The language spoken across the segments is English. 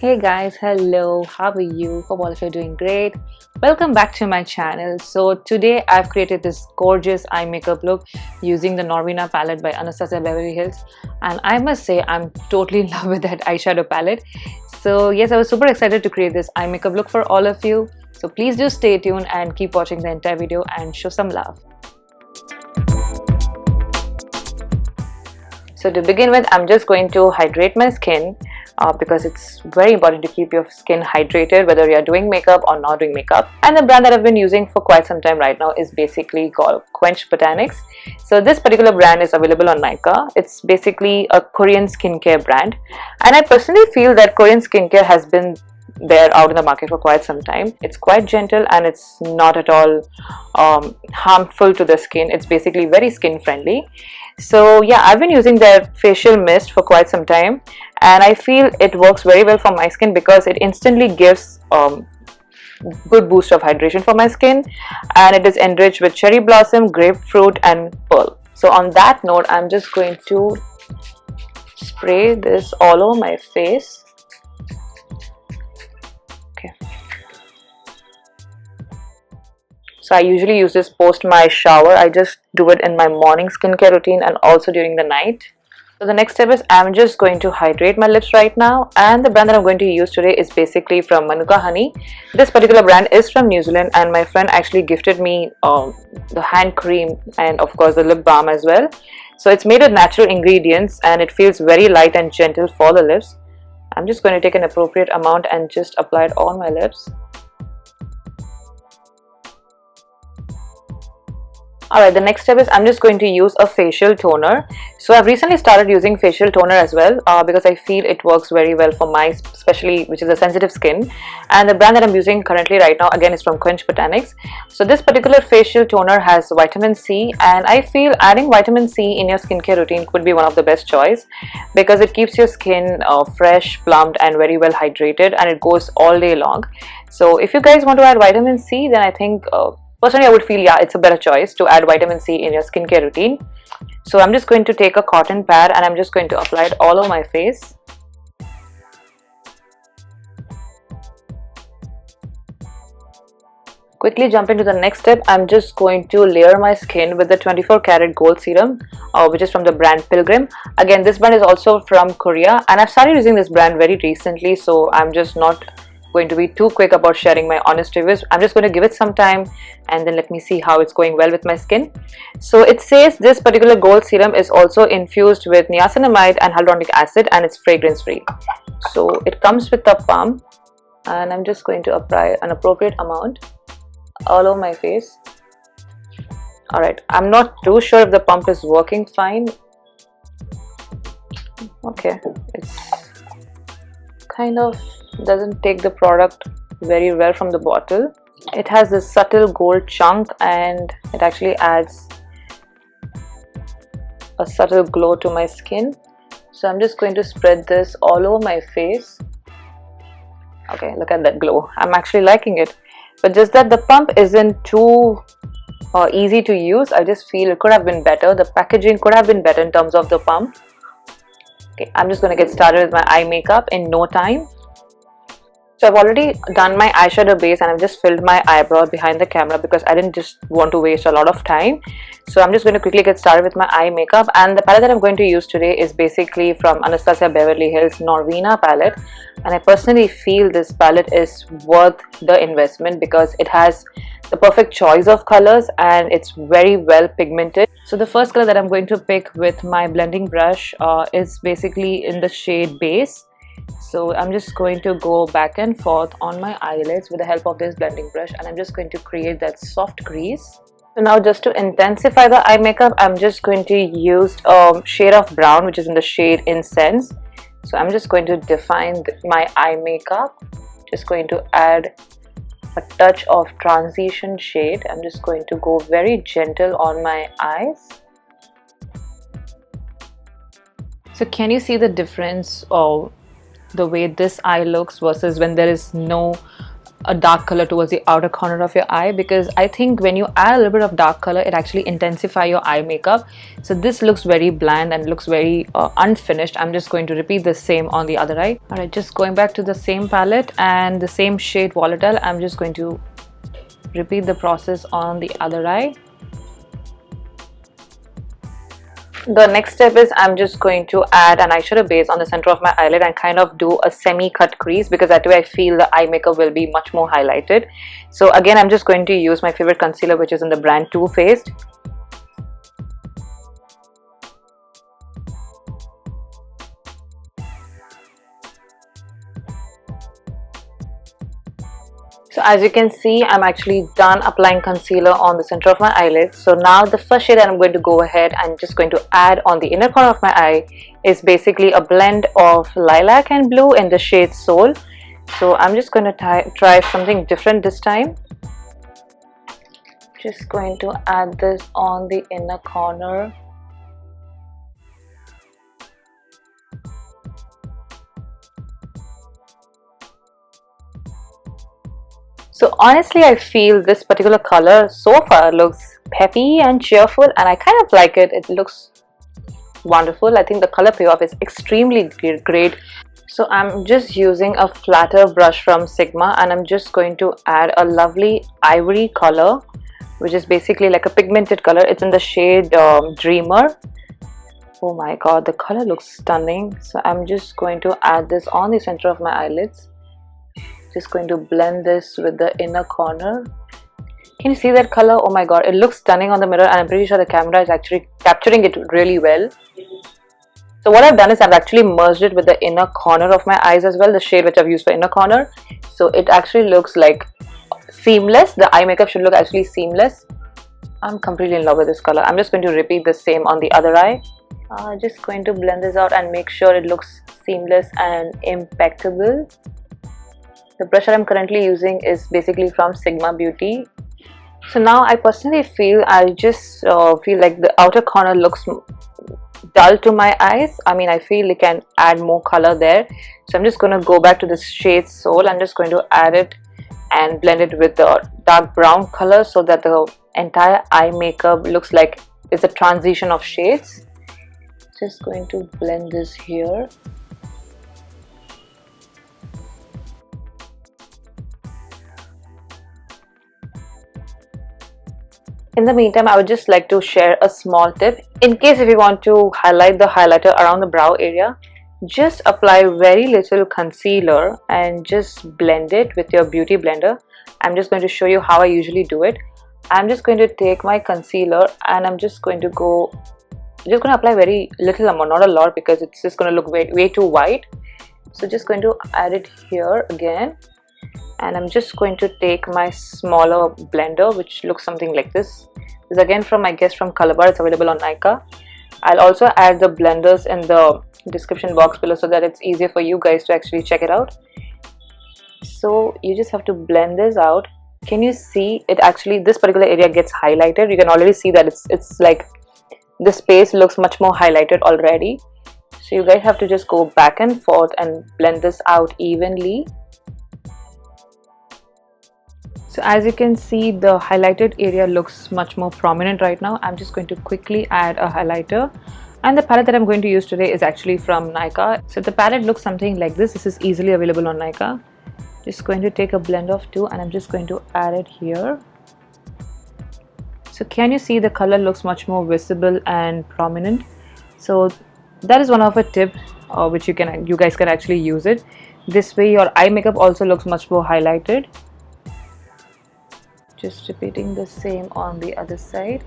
Hey guys, hello, how are you? Hope all of you are doing great. Welcome back to my channel. So today I've created this gorgeous eye makeup look using the Norvina palette by Anastasia Beverly Hills, and I must say I'm totally in love with that eyeshadow palette. So yes, I was super excited to create this eye makeup look for all of you. So please do stay tuned and keep watching the entire video and show some love. So to begin with, I'm just going to hydrate my skin because it's very important to keep your skin hydrated whether you're doing makeup or not doing makeup. And the brand that I've been using for quite some time right now is basically called Quench Botanics. So this particular brand is available on Nykaa. It's basically a Korean skincare brand, and I personally feel that Korean skincare has been there out in the market for quite some time. It's quite gentle and it's not at all harmful to the skin. It's basically very skin friendly. So yeah, I've been using their facial mist for quite some time, and I feel it works very well for my skin because it instantly gives good boost of hydration for my skin, and it is enriched with cherry blossom, grapefruit and pearl. So on that note, I'm just going to spray this all over my face. So I usually use this post my shower. I just do it in my morning skincare routine and also during the night. So the next step is I'm just going to hydrate my lips right now, and the brand that I'm going to use today is basically from Manuka Honey. This particular brand is from New Zealand, and my friend actually gifted me the hand cream and of course the lip balm as well. So it's made with natural ingredients and it feels very light and gentle for the lips. I'm just going to take an appropriate amount and just apply it on my lips. Alright, the next step is I'm just going to use a facial toner. So I've recently started using facial toner as well because I feel it works very well for my, especially which is a sensitive skin. And the brand that I'm using currently right now again is from Quench Botanics. So this particular facial toner has vitamin C, and I feel adding vitamin C in your skincare routine could be one of the best choice because it keeps your skin fresh, plumped and very well hydrated, and it goes all day long. So if you guys want to add vitamin C, then I think personally I would feel it's a better choice to add vitamin C in your skincare routine. So I'm just going to take a cotton pad and I'm just going to apply it all over my face. Quickly jumping to the next step, I'm just going to layer my skin with the 24 karat gold serum which is from the brand Pilgrim. Again, this brand is also from Korea, and I've started using this brand very recently, so I'm just not going to be too quick about sharing my honest reviews. I'm just going to give it some time and then let me see how it's going well with my skin. So it says this particular gold serum is also infused with niacinamide and hyaluronic acid, and it's fragrance free. So it comes with a pump, and I'm just going to apply an appropriate amount all over my face. Alright, I'm not too sure if the pump is working fine. Okay, it's kind of doesn't take the product very well from the bottle. It has this subtle gold chunk and it actually adds a subtle glow to my skin. So I'm just going to spread this all over my face. Okay, look at that glow. I'm actually liking it, but just that the pump isn't too easy to use. I just feel it could have been better. The packaging could have been better in terms of the pump. Okay, I'm just going to get started with my eye makeup in no time. So I've already done my eyeshadow base and I've just filled my eyebrow behind the camera because I didn't just want to waste a lot of time. So I'm just going to quickly get started with my eye makeup, and the palette that I'm going to use today is basically from Anastasia Beverly Hills Norvina palette, and I personally feel this palette is worth the investment because it has the perfect choice of colors and it's very well pigmented. So the first color that I'm going to pick with my blending brush is basically in the shade Base. So I'm just going to go back and forth on my eyelids with the help of this blending brush, and I'm just going to create that soft crease. So now just to intensify the eye makeup, I'm just going to use a shade of brown which is in the shade Incense. So I'm just going to define my eye makeup. Just going to add a touch of transition shade. I'm just going to go very gentle on my eyes. So can you see the difference of the way this eye looks versus when there is no a dark color towards the outer corner of your eye, because I think when you add a little bit of dark color, it actually intensifies your eye makeup. So this looks very bland and looks very unfinished. I'm just going to repeat the same on the other eye. Alright, just going back to the same palette and the same shade Volatile, I'm just going to repeat the process on the other eye. The next step is I'm just going to add an eyeshadow base on the center of my eyelid and kind of do a semi-cut crease, because that way I feel the eye makeup will be much more highlighted. So again, I'm just going to use my favorite concealer, which is in the brand Too Faced. So as you can see, I'm actually done applying concealer on the center of my eyelid. So now the first shade that I'm going to go ahead and just going to add on the inner corner of my eye is basically a blend of lilac and blue in the shade Soul. So I'm just going to try something different this time. Just going to add this on the inner corner. So honestly, I feel this particular color so far looks peppy and cheerful, and I kind of like it. It looks wonderful. I think the color payoff is extremely great. So I'm just using a flatter brush from Sigma, and I'm just going to add a lovely ivory color, which is basically like a pigmented color. It's in the shade Dreamer. Oh my god, the color looks stunning. So I'm just going to add this on the center of my eyelids. Just going to blend this with the inner corner. Can you see that color? Oh my god, it looks stunning on the mirror, and I'm pretty sure the camera is actually capturing it really well. So what I've done is I've actually merged it with the inner corner of my eyes as well, the shade which I've used for inner corner. So it actually looks like seamless. The eye makeup should look actually seamless. I'm completely in love with this color. I'm just going to repeat the same on the other eye. Just going to blend this out and make sure it looks seamless and impeccable. The brush that I'm currently using is basically from Sigma Beauty. So now I personally feel I just feel like the outer corner looks dull to my eyes. I mean, I feel it can add more color there. So I'm just going to go back to this shade Soul. I'm just going to add it and blend it with the dark brown color so that the entire eye makeup looks like it's a transition of shades. Just going to blend this here. In the meantime, I would just like to share a small tip. In case if you want to highlight the highlighter around the brow area, just apply very little concealer and just blend it with your beauty blender. I'm just going to show you how I usually do it. I'm just going to take my concealer and I'm just going to apply very little amount, not a lot, because it's just going to look way too white. So just going to add it here again. And I'm just going to take my smaller blender, which looks something like this. This is again from, I guess, from Colorbar. It's available on Nykaa. I'll also add the blenders in the description box below so that it's easier for you guys to actually check it out. So you just have to blend this out. Can you see it actually, this particular area gets highlighted? You can already see that it's like the space looks much more highlighted already. So you guys have to just go back and forth and blend this out evenly. So as you can see, the highlighted area looks much more prominent right now. I'm just going to quickly add a highlighter, and the palette that I'm going to use today is actually from Nykaa. So the palette looks something like this. This is easily available on Nykaa. Just going to take a blend of two and I'm just going to add it here. So can you see the color looks much more visible and prominent? So that is one of a tip which you guys can actually use it. This way your eye makeup also looks much more highlighted. Just repeating the same on the other side.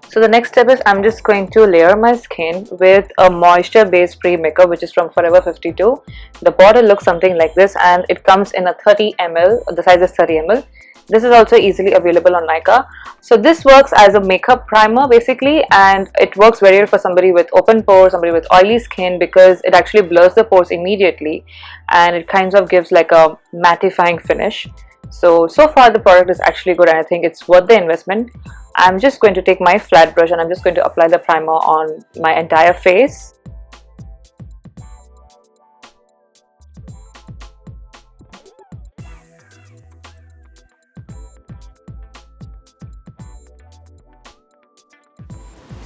So the next step is I'm just going to layer my skin with a moisture based pre-makeup, which is from Forever 52. The bottle looks something like this and it comes in a 30 ml, the size is 30 ml. This is also easily available on Nykaa. So this works as a makeup primer basically, and it works very well for somebody with open pores, somebody with oily skin, because it actually blurs the pores immediately and it kind of gives like a mattifying finish. So far the product is actually good and I think it's worth the investment. I'm just going to take my flat brush and I'm just going to apply the primer on my entire face.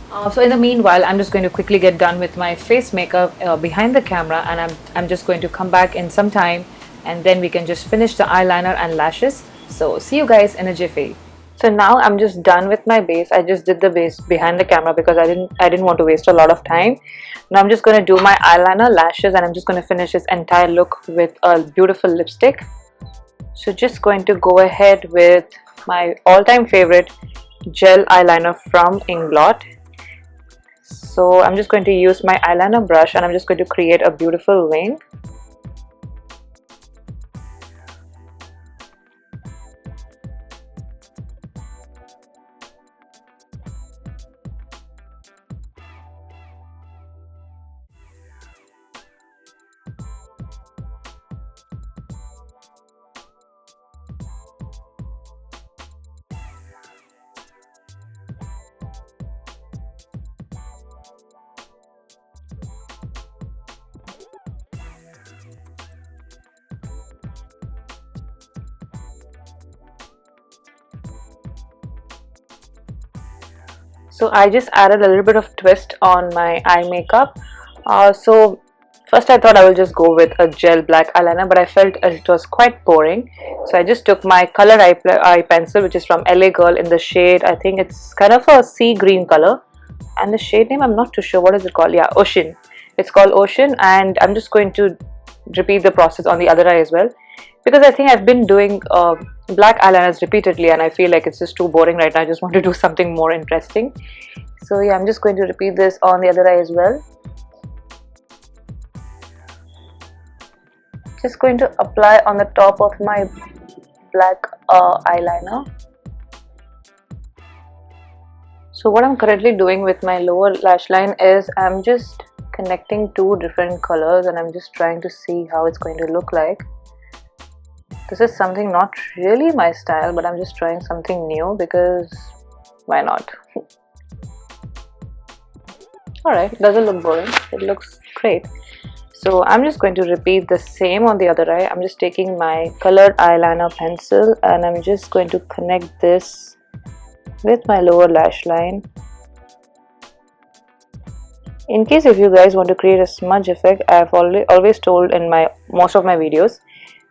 So in the meanwhile, I'm just going to quickly get done with my face makeup behind the camera, and I'm just going to come back in some time, and then we can just finish the eyeliner and lashes. So see you guys in a jiffy. So now I'm just done with my base. I just did the base behind the camera because I didn't want to waste a lot of time. Now I'm just going to do my eyeliner, lashes, and I'm just going to finish this entire look with a beautiful lipstick. So just going to go ahead with my all-time favorite gel eyeliner from Inglot. So I'm just going to use my eyeliner brush and I'm just going to create a beautiful wing. So I just added a little bit of twist on my eye makeup. So first I thought I will just go with a gel black eyeliner, but I felt it was quite boring. So I just took my color eye pencil, which is from LA Girl, in the shade, I think it's kind of a sea green color. And the shade name, I'm not too sure. What is it called? Yeah, Ocean. It's called Ocean, and I'm just going to repeat the process on the other eye as well, because I think I've been doing black eyeliners repeatedly and I feel like it's just too boring right now. I just want to do something more interesting. So yeah, I'm just going to repeat this on the other eye as well. Just going to apply on the top of my black eyeliner. So what I'm currently doing with my lower lash line is I'm just connecting two different colors and I'm just trying to see how it's going to look like. This is something not really my style, but I'm just trying something new because why not? Alright, doesn't look boring, it looks great. So I'm just going to repeat the same on the other eye. I'm just taking my colored eyeliner pencil and I'm just going to connect this with my lower lash line. In case if you guys want to create a smudge effect, I've always told in most of my videos,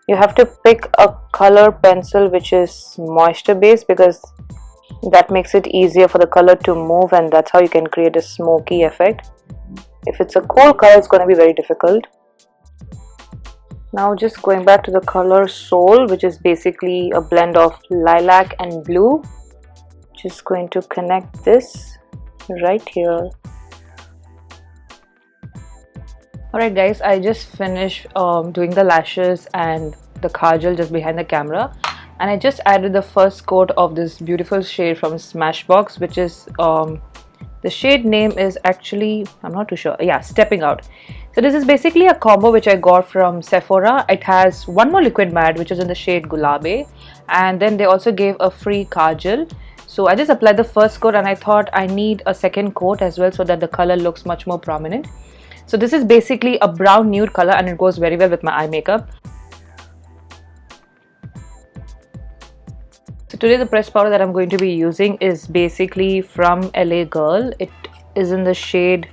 you have to pick a color pencil which is moisture based, because that makes it easier for the color to move and that's how you can create a smoky effect. If it's a cold color, it's going to be very difficult. Now just going back to the color Soul, which is basically a blend of lilac and blue. Just going to connect this right here. Alright guys, I just finished doing the lashes and the kajal just behind the camera, and I just added the first coat of this beautiful shade from Smashbox, which is the shade name is actually, I'm not too sure, yeah, Stepping Out. So this is basically a combo which I got from Sephora. It has one more liquid matte which is in the shade Gulabe, and then they also gave a free kajal. So I just applied the first coat and I thought I need a second coat as well so that the color looks much more prominent. So this is basically a brown nude color and it goes very well with my eye makeup. So today the pressed powder that I'm going to be using is basically from LA Girl. It is in the shade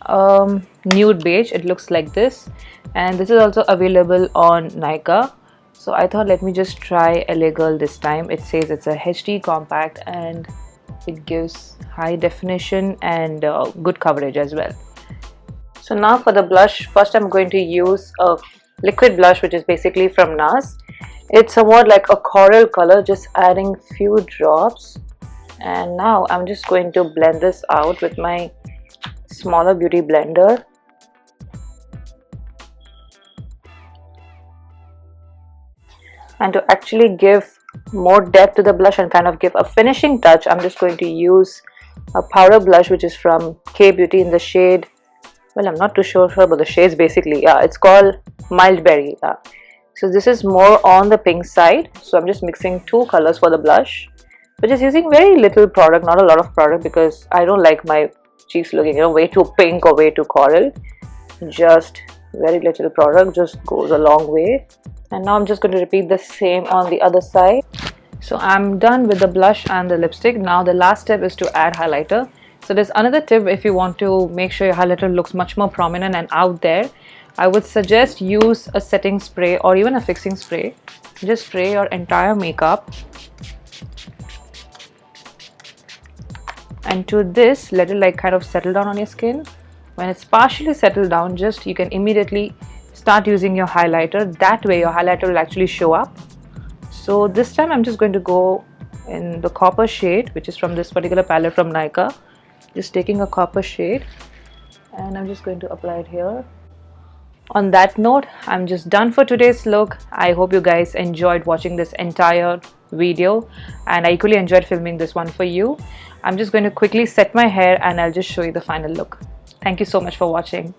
nude beige. It looks like this, and this is also available on Nykaa. So I thought let me just try LA Girl this time. It says it's a HD compact and it gives high definition and good coverage as well. So now for the blush, first I'm going to use a liquid blush which is basically from NARS. It's somewhat like a coral color, just adding few drops, and now I'm just going to blend this out with my smaller beauty blender. And to actually give more depth to the blush and kind of give a finishing touch, I'm just going to use a powder blush which is from K Beauty in the shade, well, I'm not too sure about the shades basically. Yeah, it's called Mild Berry. Yeah. So this is more on the pink side. So I'm just mixing two colors for the blush, but just using very little product, not a lot of product, because I don't like my cheeks looking, way too pink or way too coral. Just very little product just goes a long way. And now I'm just going to repeat the same on the other side. So I'm done with the blush and the lipstick. Now the last step is to add highlighter. So there's another tip. If you want to make sure your highlighter looks much more prominent and out there, I would suggest use a setting spray or even a fixing spray. Just spray your entire makeup, and to this, let it like kind of settle down on your skin. When it's partially settled down, just you can immediately start using your highlighter. That way your highlighter will actually show up. So this time I'm just going to go in the copper shade, which is from this particular palette from Nykaa. Just taking a copper shade, and I'm just going to apply it here. On that note, I'm just done for today's look. I hope you guys enjoyed watching this entire video, and I equally enjoyed filming this one for you. I'm just going to quickly set my hair and I'll just show you the final look. Thank you so much for watching.